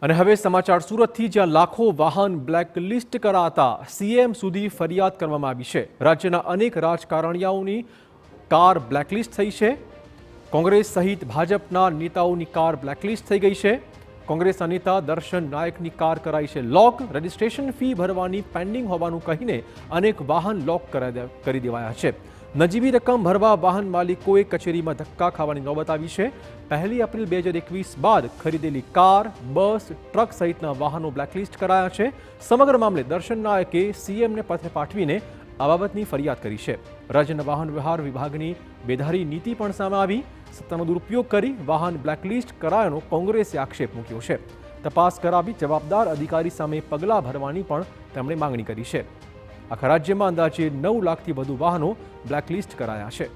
અને હવે સમાચાર સુરતથી, જ્યાં લાખો વાહન બ્લેકલિસ્ટ કરાતા સીએમ સુધી ફરિયાદ કરવામાં આવી છે। રાજ્યના અનેક રાજકારણીઓની કાર બ્લેકલિસ્ટ થઈ છે। કોંગ્રેસ સહિત ભાજપના નેતાઓની કાર બ્લેકલિસ્ટ થઈ ગઈ છે। કોંગ્રેસના નેતા દર્શન નાયકની કાર કરાઈ છે લોક। રજિસ્ટ્રેશન ફી ભરવાની પેન્ડિંગ હોવાનું કહીને અનેક વાહન લોક કરી દેવાયા છે। નજીવી રકમ ભરવા વાહન માલિકોએ કચેરીમાં ધક્કા ખાવાની નોબત આવી છે। 1 એપ્રિલ 2021 બાદ ખરીદેલી કાર, બસ, ટ્રક સહિતના વાહનો બ્લેકલિસ્ટ કરાયા છે। સમગ્ર મામલે દર્શન નાયકે સીએમને પત્ર પાઠવીને આ બાબતની ફરિયાદ કરી છે। રાજ્યના વાહન વ્યવહાર વિભાગની બેદારી નીતિ પણ સામે આવી। સત્તાનો દુરુપયોગ કરી વાહન બ્લેકલિસ્ટ કરાયાનો કોંગ્રેસે આક્ષેપ મૂક્યો છે। તપાસ કરાવી જવાબદાર અધિકારી સામે પગલાં ભરવાની પણ તેમણે માંગણી કરી છે। આખા રાજ્યમાં અંદાજે 9 લાખથી વધુ વાહનો બ્લેકલિસ્ટ કરાયા છે।